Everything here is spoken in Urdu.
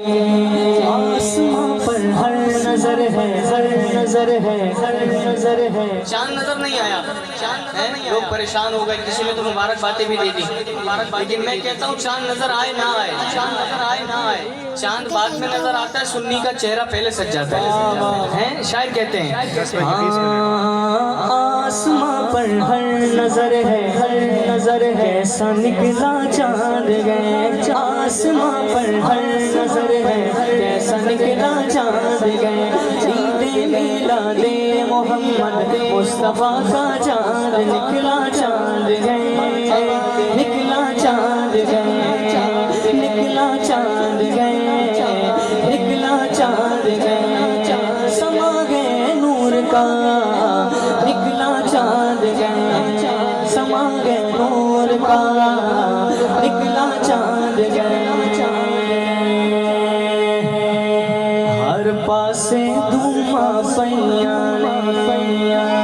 آسماں پر ہر نظر ہے، ہر نظر ہے، ہر نظر ہے. چاند نظر نہیں آیا. لوگ پریشان ہو گئے، کسی نے تو مبارک باتیں بھی دے دی، لیکن میں کہتا ہوں چاند نظر آئے نہ آئے، چاند نظر آئے نہ آئے، چاند بعد میں نظر آتا ہے، سنی کا چہرہ پہلے سج جاتا ہے. شاعر کہتے ہیں آسماں پر ہر نظر ہے، ہر نظر ہے، کیسا نکلا چاند گئے. آسماں پر ہر نظر ہے، کیسا نکلا چاند گئے. عید میلاد محمد مصطفیٰ کا چاند نکلا، چاند گئے، نکلا چاند گئے، نکلا چاند گئے، نکلا چاند گئے. سما گئے نور کا، نکلا چاند گئے، سما گئے نور کا، نکلا چاند گئے. ہر پاسے دھوما پیا نے،